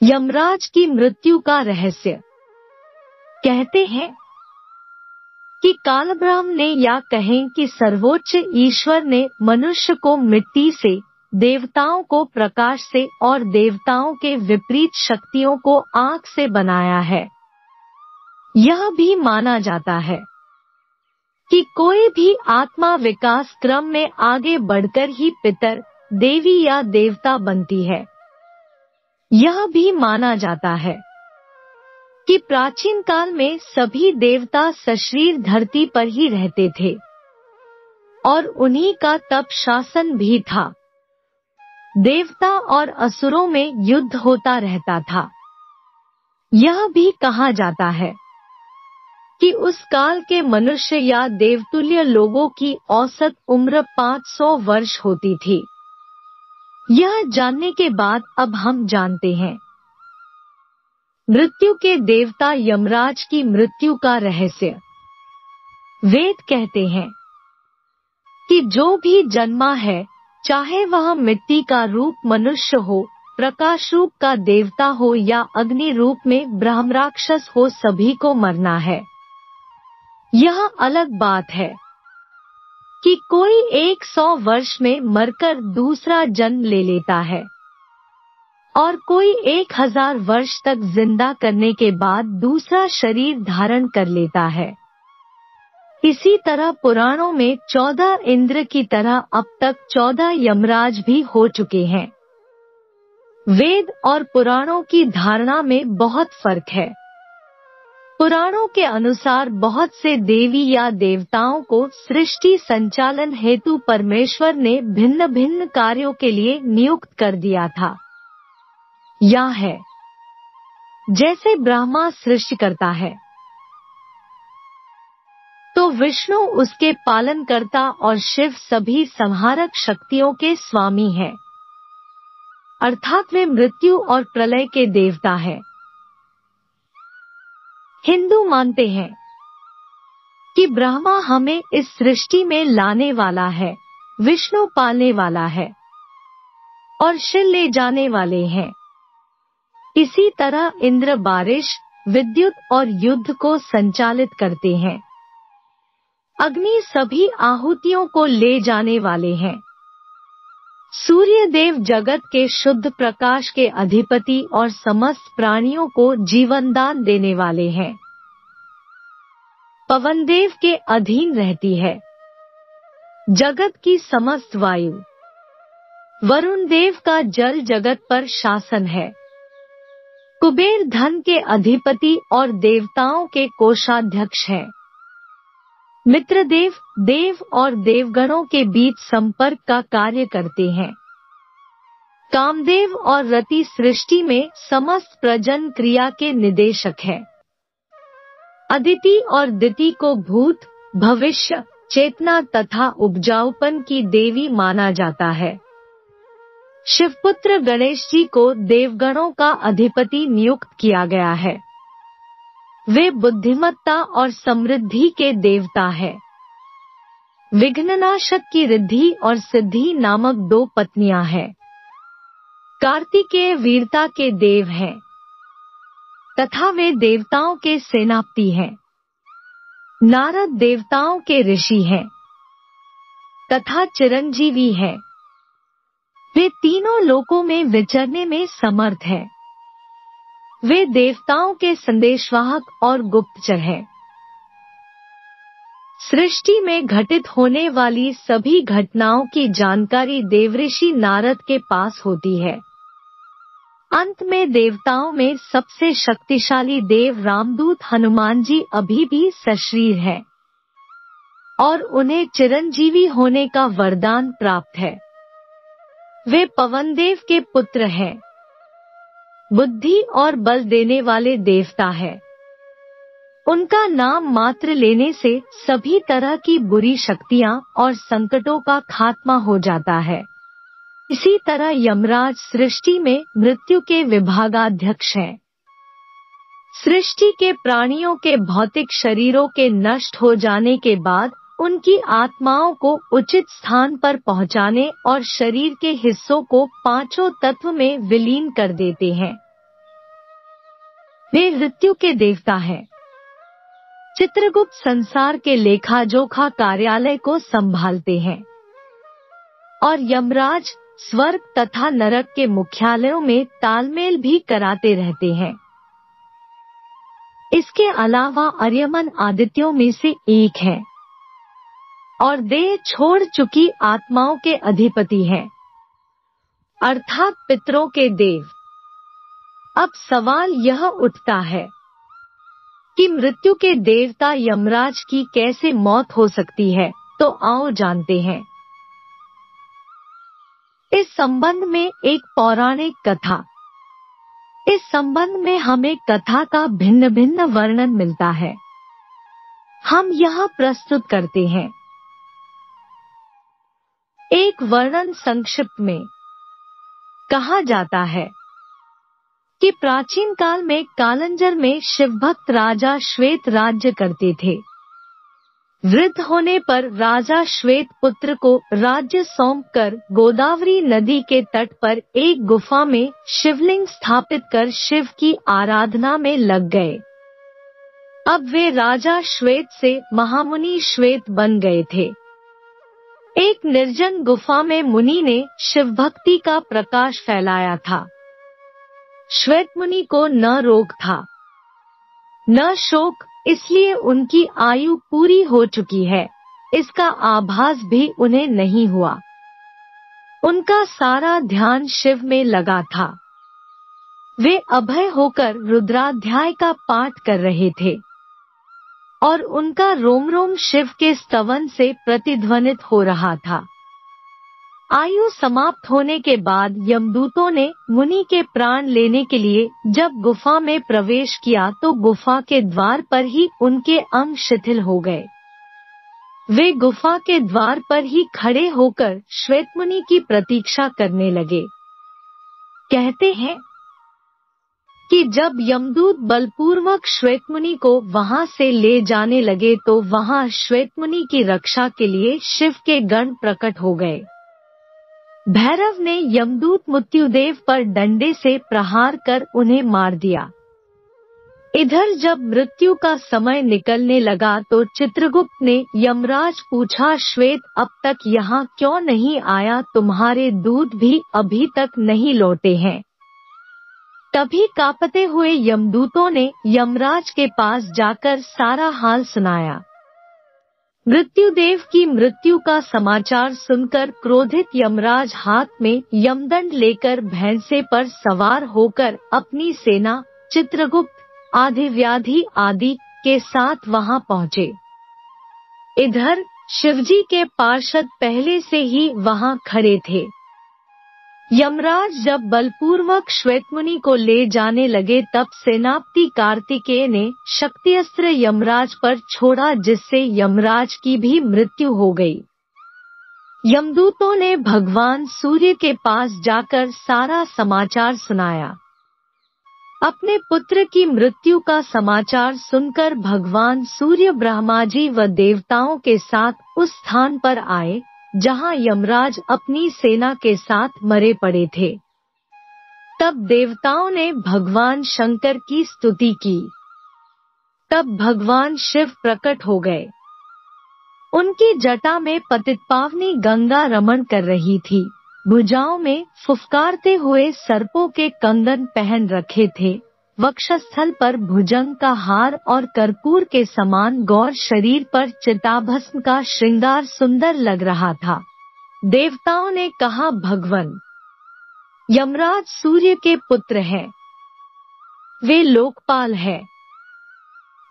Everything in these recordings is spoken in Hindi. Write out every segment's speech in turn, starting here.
यमराज की मृत्यु का रहस्य। कहते हैं कि कालब्रह्म ने या कहें कि सर्वोच्च ईश्वर ने मनुष्य को मिट्टी से, देवताओं को प्रकाश से और देवताओं के विपरीत शक्तियों को आग से बनाया है। यह भी माना जाता है कि कोई भी आत्मा विकास क्रम में आगे बढ़कर ही पितर, देवी या देवता बनती है। यह भी माना जाता है कि प्राचीन काल में सभी देवता सशरीर धरती पर ही रहते थे और उन्हीं का तप शासन भी था। देवता और असुरों में युद्ध होता रहता था। यह भी कहा जाता है कि उस काल के मनुष्य या देवतुल्य लोगों की औसत उम्र 500 वर्ष होती थी। यह जानने के बाद अब हम जानते हैं मृत्यु के देवता यमराज की मृत्यु का रहस्य। वेद कहते हैं कि जो भी जन्मा है, चाहे वह मिट्टी का रूप मनुष्य हो, प्रकाश रूप का देवता हो या अग्नि रूप में ब्रह्मराक्षस हो, सभी को मरना है। यह अलग बात है कि कोई 100 वर्ष में मरकर दूसरा जन्म ले लेता है और कोई 1000 वर्ष तक जिंदा करने के बाद दूसरा शरीर धारण कर लेता है। इसी तरह पुराणों में 14 इंद्र की तरह अब तक 14 यमराज भी हो चुके हैं। वेद और पुराणों की धारणा में बहुत फर्क है। पुराणों के अनुसार बहुत से देवी या देवताओं को सृष्टि संचालन हेतु परमेश्वर ने भिन्न भिन्न कार्यों के लिए नियुक्त कर दिया था। या है जैसे ब्रह्मा सृष्टि करता है तो विष्णु उसके पालनकर्ता और शिव सभी संहारक शक्तियों के स्वामी हैं, अर्थात वे मृत्यु और प्रलय के देवता हैं। हिंदू मानते हैं कि ब्रह्मा हमें इस सृष्टि में लाने वाला है, विष्णु पालने वाला है और शिव ले जाने वाले हैं। इसी तरह इंद्र बारिश, विद्युत और युद्ध को संचालित करते हैं। अग्नि सभी आहुतियों को ले जाने वाले हैं। सूर्य देव जगत के शुद्ध प्रकाश के अधिपति और समस्त प्राणियों को जीवनदान देने वाले हैं। पवन देव के अधीन रहती है जगत की समस्त वायु। वरुण देव का जल जगत पर शासन है। कुबेर धन के अधिपति और देवताओं के कोषाध्यक्ष हैं। मित्रदेव देव और देवगणों के बीच संपर्क का कार्य करते हैं। कामदेव और रति सृष्टि में समस्त प्रजनन क्रिया के निदेशक हैं। अदिति और दिति को भूत, भविष्य, चेतना तथा उपजाऊपन की देवी माना जाता है। शिवपुत्र गणेश जी को देवगणों का अधिपति नियुक्त किया गया है। वे बुद्धिमत्ता और समृद्धि के देवता हैं। विघ्ननाशक की रिद्धि और सिद्धि नामक 2 पत्नियां हैं। कार्तिकेय वीरता के देव हैं तथा वे देवताओं के सेनापति हैं। नारद देवताओं के ऋषि हैं तथा चिरंजीवी हैं। वे तीनों लोकों में विचरने में समर्थ हैं। वे देवताओं के संदेशवाहक और गुप्तचर हैं। सृष्टि में घटित होने वाली सभी घटनाओं की जानकारी देवऋषि नारद के पास होती है। अंत में देवताओं में सबसे शक्तिशाली देव रामदूत हनुमान जी अभी भी सशरीर हैं और उन्हें चिरंजीवी होने का वरदान प्राप्त है। वे पवनदेव के पुत्र हैं। बुद्धि और बल देने वाले देवता है। उनका नाम मात्र लेने से सभी तरह की बुरी शक्तियां और संकटों का खात्मा हो जाता है। इसी तरह यमराज सृष्टि में मृत्यु के विभागाध्यक्ष हैं। सृष्टि के प्राणियों के भौतिक शरीरों के नष्ट हो जाने के बाद उनकी आत्माओं को उचित स्थान पर पहुंचाने और शरीर के हिस्सों को 5 तत्व में विलीन कर देते हैं। वे मृत्यु के देवता हैं। चित्रगुप्त संसार के लेखा जोखा कार्यालय को संभालते हैं और यमराज स्वर्ग तथा नरक के मुख्यालयों में तालमेल भी कराते रहते हैं। इसके अलावा अर्यमन आदित्यों में से एक है और देह छोड़ चुकी आत्माओं के अधिपति हैं, अर्थात पितरों के देव। अब सवाल यह उठता है कि मृत्यु के देवता यमराज की कैसे मौत हो सकती है, तो आओ जानते हैं। इस संबंध में एक पौराणिक कथा। इस संबंध में हमें कथा का भिन्न भिन्न वर्णन मिलता है, हम यहाँ प्रस्तुत करते हैं। एक वर्णन संक्षिप्त में कहा जाता है कि प्राचीन काल में कालंजर में शिवभक्त राजा श्वेत राज्य करते थे। वृद्ध होने पर राजा श्वेत पुत्र को राज्य सौंपकर गोदावरी नदी के तट पर एक गुफा में शिवलिंग स्थापित कर शिव की आराधना में लग गए। अब वे राजा श्वेत से महामुनि श्वेत बन गए थे। एक निर्जन गुफा में मुनि ने शिव भक्ति का प्रकाश फैलाया था। श्वेत मुनि को न रोग था न शोक, इसलिए उनकी आयु पूरी हो चुकी है, इसका आभास भी उन्हें नहीं हुआ। उनका सारा ध्यान शिव में लगा था। वे अभय होकर रुद्राध्याय का पाठ कर रहे थे और उनका रोम रोम शिव के स्तवन से प्रतिध्वनित हो रहा था। आयु समाप्त होने के बाद यमदूतों ने मुनि के प्राण लेने के लिए जब गुफा में प्रवेश किया तो गुफा के द्वार पर ही उनके अंग शिथिल हो गए। वे गुफा के द्वार पर ही खड़े होकर श्वेत मुनि की प्रतीक्षा करने लगे। कहते हैं कि जब यमदूत बलपूर्वक श्वेत मुनि को वहां से ले जाने लगे तो वहां श्वेत मुनि की रक्षा के लिए शिव के गण प्रकट हो गए। भैरव ने यमदूत मृत्युदेव पर डंडे से प्रहार कर उन्हें मार दिया। इधर जब मृत्यु का समय निकलने लगा तो चित्रगुप्त ने यमराज पूछा, श्वेत अब तक यहाँ क्यों नहीं आया? तुम्हारे दूत भी अभी तक नहीं लौटे हैं। तभी कांपते हुए यमदूतों ने यमराज के पास जाकर सारा हाल सुनाया। मृत्युदेव की मृत्यु का समाचार सुनकर क्रोधित यमराज हाथ में यमदंड लेकर भैंसे पर सवार होकर अपनी सेना चित्रगुप्त आदिव्याधि आदि के साथ वहां पहुंचे। इधर शिवजी के पार्षद पहले से ही वहां खड़े थे। यमराज जब बलपूर्वक श्वेतमुनि को ले जाने लगे तब सेनापति कार्तिकेय ने शक्तिअस्त्र यमराज पर छोड़ा, जिससे यमराज की भी मृत्यु हो गई। यमदूतों ने भगवान सूर्य के पास जाकर सारा समाचार सुनाया। अपने पुत्र की मृत्यु का समाचार सुनकर भगवान सूर्य ब्रह्मा जी व देवताओं के साथ उस स्थान पर आए जहां यमराज अपनी सेना के साथ मरे पड़े थे। तब देवताओं ने भगवान शंकर की स्तुति की। तब भगवान शिव प्रकट हो गए। उनकी जटा में पतितपावनी गंगा रमण कर रही थी। भुजाओं में फुफकारते हुए सर्पों के कंगन पहन रखे थे। वक्षस्थल पर भुजंग का हार और कर्पूर के समान गौर शरीर पर चिताभस्म का श्रृंगार सुंदर लग रहा था। देवताओं ने कहा, भगवन यमराज सूर्य के पुत्र हैं, वे लोकपाल हैं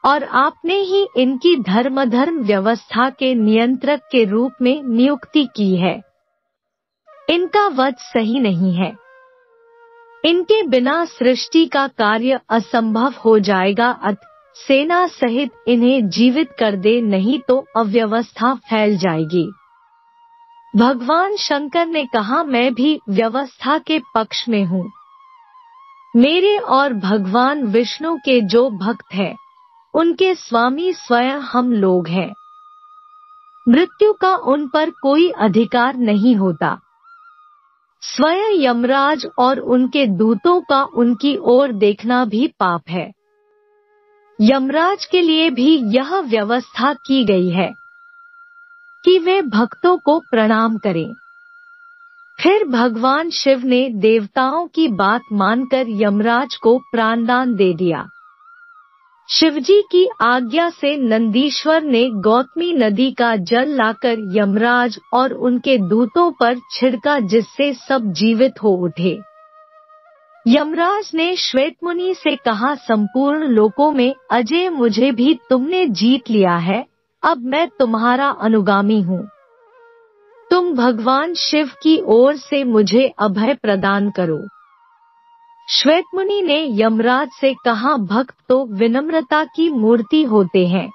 और आपने ही इनकी धर्म व्यवस्था के नियंत्रक के रूप में नियुक्ति की है। इनका वध सही नहीं है। इनके बिना सृष्टि का कार्य असंभव हो जाएगा। सेना सहित इन्हें जीवित कर दे, नहीं तो अव्यवस्था फैल जाएगी। भगवान शंकर ने कहा, मैं भी व्यवस्था के पक्ष में हूँ। मेरे और भगवान विष्णु के जो भक्त हैं, उनके स्वामी स्वयं हम लोग हैं। मृत्यु का उन पर कोई अधिकार नहीं होता। स्वयं यमराज और उनके दूतों का उनकी ओर देखना भी पाप है। यमराज के लिए भी यह व्यवस्था की गई है कि वे भक्तों को प्रणाम करें। फिर भगवान शिव ने देवताओं की बात मानकर यमराज को प्राणदान दे दिया। शिवजी की आज्ञा से नंदीश्वर ने गौतमी नदी का जल लाकर यमराज और उनके दूतों पर छिड़का, जिससे सब जीवित हो उठे। यमराज ने श्वेतमुनि से कहा, संपूर्ण लोकों में अजय मुझे भी तुमने जीत लिया है, अब मैं तुम्हारा अनुगामी हूँ। तुम भगवान शिव की ओर से मुझे अभय प्रदान करो। श्वेतमुनि ने यमराज से कहा, भक्त तो विनम्रता की मूर्ति होते हैं,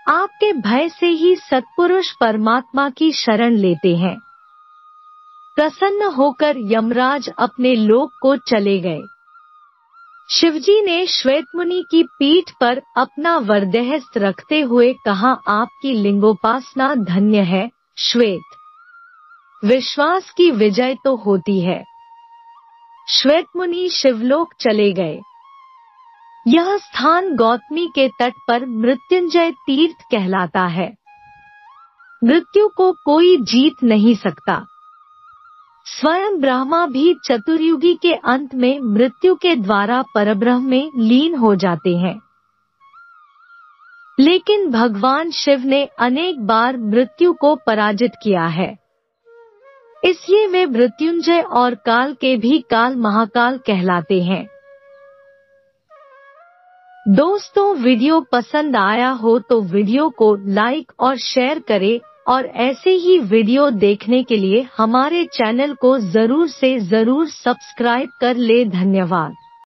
आपके भय से ही सत्पुरुष परमात्मा की शरण लेते हैं। प्रसन्न होकर यमराज अपने लोक को चले गए। शिवजी ने श्वेतमुनि की पीठ पर अपना वरदहस्त रखते हुए कहा, आपकी लिंगोपासना धन्य है श्वेत। विश्वास की विजय तो होती है। श्वेतमुनि शिवलोक चले गए। यह स्थान गौतमी के तट पर मृत्युंजय तीर्थ कहलाता है। मृत्यु को कोई जीत नहीं सकता। स्वयं ब्रह्मा भी चतुर्युगी के अंत में मृत्यु के द्वारा परब्रह्म में लीन हो जाते हैं, लेकिन भगवान शिव ने अनेक बार मृत्यु को पराजित किया है, इसलिए वे मृत्युंजय और काल के भी काल महाकाल कहलाते हैं। दोस्तों, वीडियो पसंद आया हो तो वीडियो को लाइक और शेयर करें और ऐसे ही वीडियो देखने के लिए हमारे चैनल को जरूर से जरूर सब्सक्राइब कर ले। धन्यवाद।